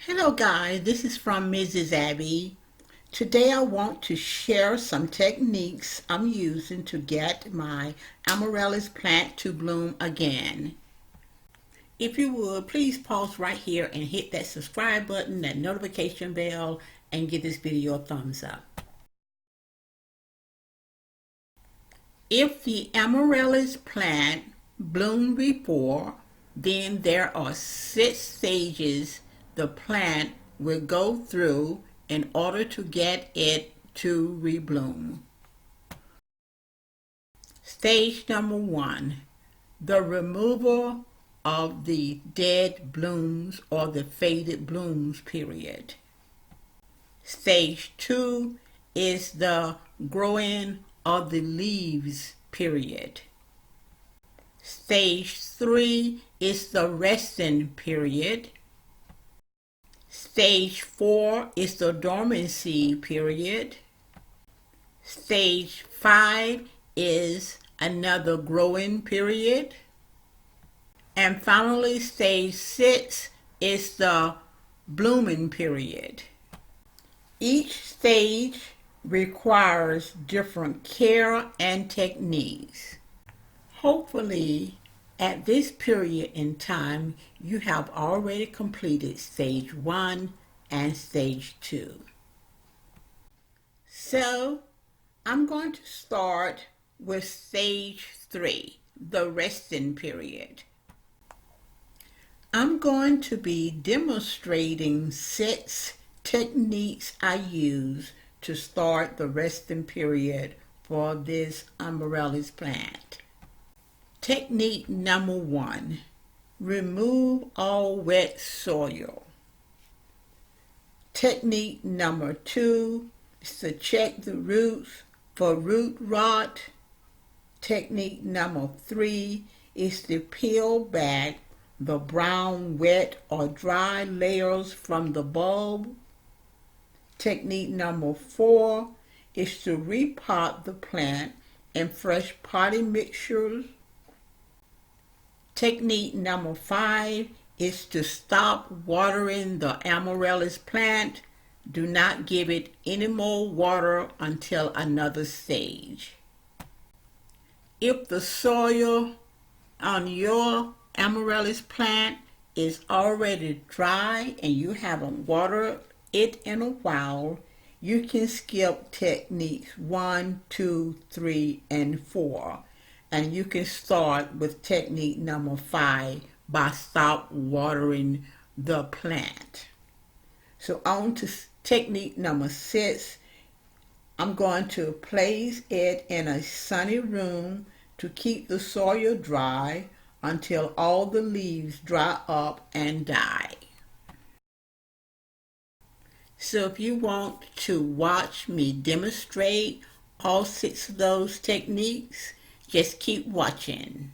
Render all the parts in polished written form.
Hello guys, this is from Mrs. Abby. Today I want to share some techniques I'm using to get my amaryllis plant to bloom again. If you would, please pause right here and hit that subscribe button, that notification bell, and give this video a thumbs up. If the amaryllis plant bloomed before, then there are 6 stages the plant will go through in order to get it to rebloom. Stage number 1, the removal of the dead blooms or the faded blooms period. Stage 2 is the growing of the leaves period. Stage 3 is the resting period. Stage 4 is the dormancy period. Stage 5 is another growing period. And finally, stage 6 is the blooming period. Each stage requires different care and techniques. Hopefully, at this period in time, you have already completed stage 1 and stage 2. So, I'm going to start with stage 3, the resting period. I'm going to be demonstrating 6 techniques I use to start the resting period for this amaryllis plant. Technique number 1, remove all wet soil. Technique number 2 is to check the roots for root rot. Technique number 3 is to peel back the brown, wet, or dry layers from the bulb. Technique number 4 is to repot the plant in fresh potting mixtures. Technique number 5 is to stop watering the amaryllis plant. Do not give it any more water until another stage. If the soil on your amaryllis plant is already dry and you haven't watered it in a while, you can skip techniques 1, 2, 3, and 4. And you can start with technique number 5 by stop watering the plant. So on to technique number 6. I'm going to place it in a sunny room to keep the soil dry until all the leaves dry up and die. So if you want to watch me demonstrate all 6 of those techniques, just keep watching.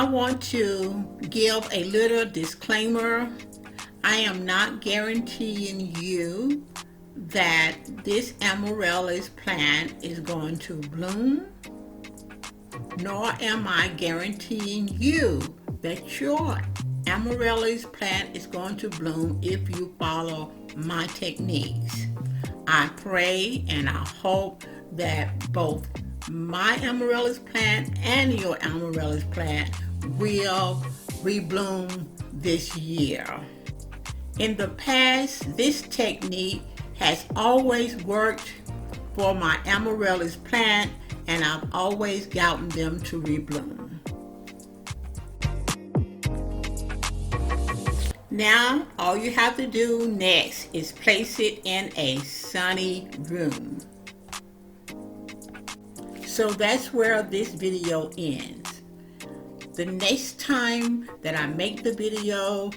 want to give a little disclaimer. I am not guaranteeing you that this Amaryliis plant is going to bloom, nor am I guaranteeing you that your Amaryliis plant is going to bloom if you follow my techniques. I pray and I hope that both my Amaryliis plant and your Amaryliis plant will rebloom this year. In the past, this technique has always worked for my Amaryliis plant, and I've always gotten them to rebloom. Now, all you have to do next is place it in a sunny room. So that's where this video ends. The next time that I make the video,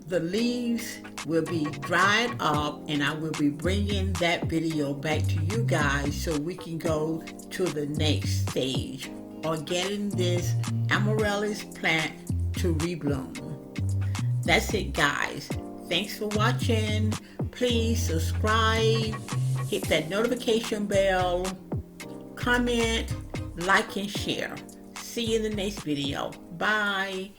the leaves will be dried up and I will be bringing that video back to you guys so we can go to the next stage or getting this Amaryliis plant to rebloom. That's it, guys. Thanks for watching. Please subscribe, hit that notification bell, comment, like, and share. See you in the next video. Bye.